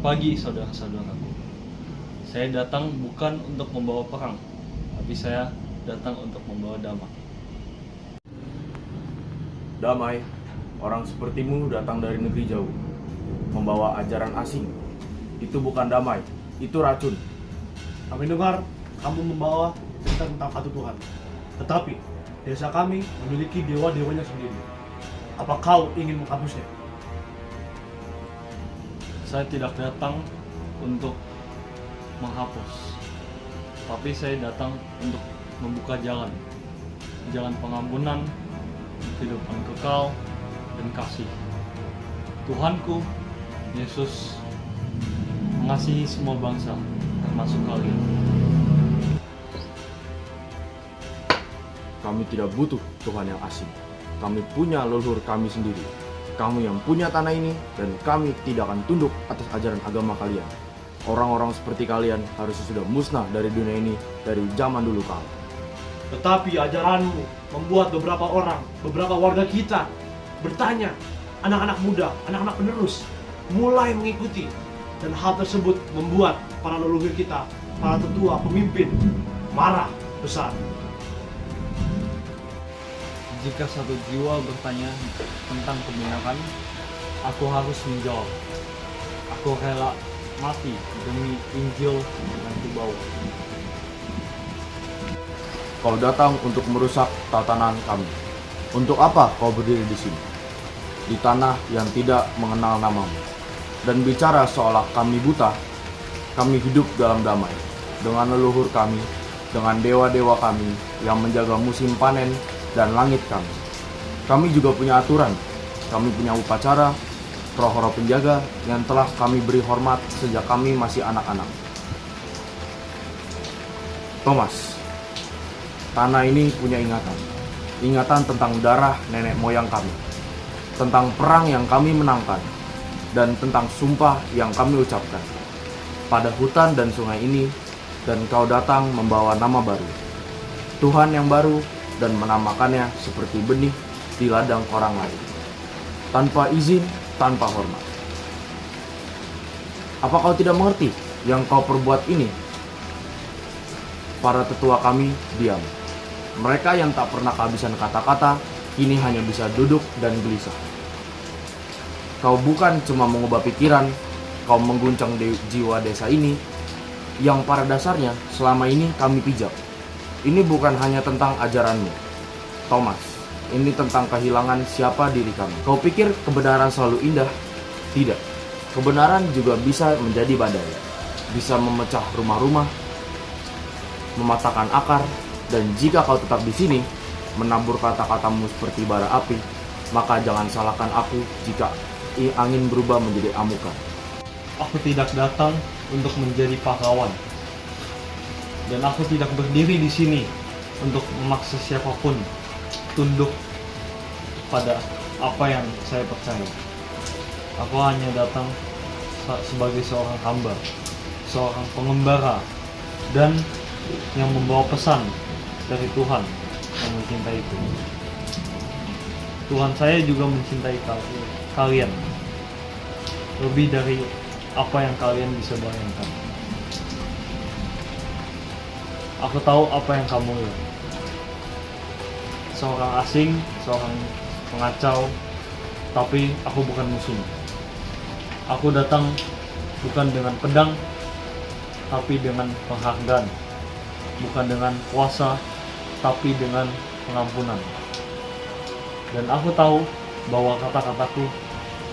Selamat pagi saudara-saudaraku. Saya datang bukan untuk membawa perang, tapi saya datang untuk membawa damai. Damai, orang sepertimu datang dari negeri jauh, membawa ajaran asing. Itu bukan damai, itu racun. Kami dengar kamu membawa cerita tentang satu Tuhan. Tetapi desa kami memiliki dewa-dewanya sendiri. Apa kau ingin menghapusnya? Saya tidak datang untuk menghapus, tapi saya datang untuk membuka jalan pengampunan, kehidupan kekal, dan kasih. Tuhanku, Yesus, mengasihi semua bangsa, termasuk kalian. Kami tidak butuh Tuhan yang asing. Kami punya leluhur kami sendiri. Kamu yang punya tanah ini, dan kami tidak akan tunduk atas ajaran agama kalian. Orang-orang seperti kalian harusnya sudah musnah dari dunia ini dari zaman dulu kala. Tetapi ajaranmu membuat beberapa warga kita bertanya, anak-anak muda, anak-anak penerus mulai mengikuti. Dan hal tersebut membuat para leluhur kita, para tetua, pemimpin marah besar. Jika satu jiwa bertanya tentang kebenaran, aku harus menjawab. Aku rela mati demi Injil yang kubawa. Kau datang untuk merusak tatanan kami. Untuk apa kau berdiri di sini, di tanah yang tidak mengenal namamu, dan bicara seolah kami buta? Kami hidup dalam damai dengan leluhur kami, dengan dewa-dewa kami yang menjaga musim panen dan langit kami. Kami juga punya aturan, kami punya upacara, roh-roh penjaga yang telah kami beri hormat sejak kami masih anak-anak. Thomas, tanah ini punya ingatan tentang darah nenek moyang kami, tentang perang yang kami menangkan, dan tentang sumpah yang kami ucapkan pada hutan dan sungai ini. Dan kau datang membawa nama baru, Tuhan yang baru, dan menamakannya seperti benih di ladang orang lain, tanpa izin, tanpa hormat. Apa kau tidak mengerti yang kau perbuat ini? Para tetua kami diam. Mereka yang tak pernah kehabisan kata-kata, kini hanya bisa duduk dan gelisah. Kau bukan cuma mengubah pikiran, kau mengguncang jiwa desa ini, yang pada dasarnya selama ini kami pijak. Ini bukan hanya tentang ajaranmu, Thomas. Ini tentang kehilangan siapa diri kami. Kau pikir kebenaran selalu indah? Tidak. Kebenaran juga bisa menjadi badai. Bisa memecah rumah-rumah, mematahkan akar, dan jika kau tetap di sini, menabur kata-katamu seperti bara api, maka jangan salahkan aku jika angin berubah menjadi amukan. Aku tidak datang untuk menjadi pahlawan. Dan aku tidak berdiri di sini untuk memaksa siapapun tunduk pada apa yang saya percaya. Aku hanya datang sebagai seorang hamba, seorang pengembara, dan yang membawa pesan dari Tuhan yang mencintaiku. Tuhan saya juga mencintai kalian lebih dari apa yang kalian bisa bayangkan. Aku tahu apa yang kamu lihat. Seorang asing, seorang pengacau, tapi aku bukan musuhmu. Aku datang bukan dengan pedang, tapi dengan penghargaan. Bukan dengan kuasa, tapi dengan pengampunan. Dan aku tahu bahwa kata-kataku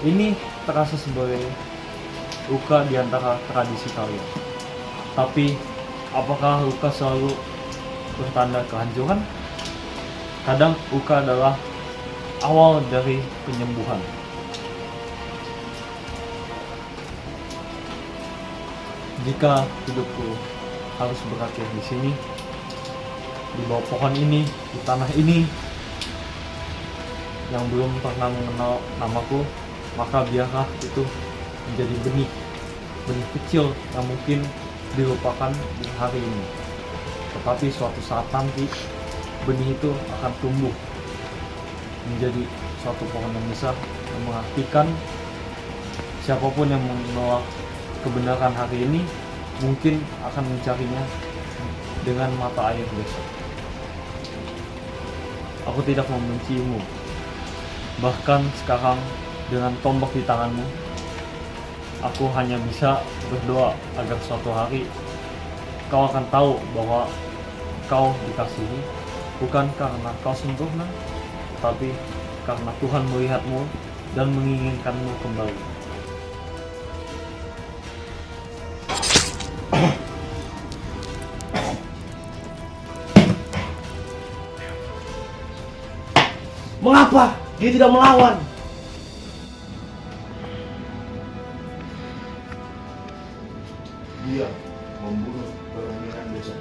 ini terasa sebagai luka di antara tradisi kalian. Tapi apakah luka selalu bertanda kehancuran? Kadang luka adalah awal dari penyembuhan. Jika hidupku harus berakhir di sini, di bawah pohon ini, di tanah ini, yang belum pernah mengenal namaku, maka biarlah itu menjadi benih kecil yang mungkin dilupakan di hari ini. Tetapi suatu saat nanti benih itu akan tumbuh menjadi suatu pohon yang besar yang mengartikan siapapun yang menolak kebenaran hari ini, mungkin akan mencarinya dengan mata air besok. Aku tidak membencimu. Bahkan sekarang dengan tombak di tanganmu, aku hanya bisa berdoa agar suatu hari kau akan tahu bahwa kau dikasihi bukan karena kau sempurna, tapi karena Tuhan melihatmu dan menginginkanmu kembali. Mengapa dia tidak melawan? Dia membunuh pemimpinan desa.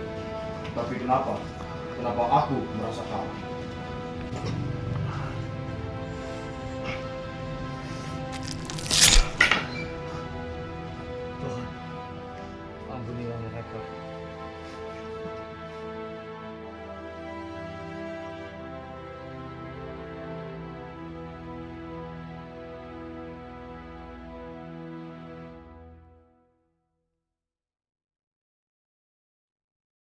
Tapi kenapa? Kenapa aku merasa kalah?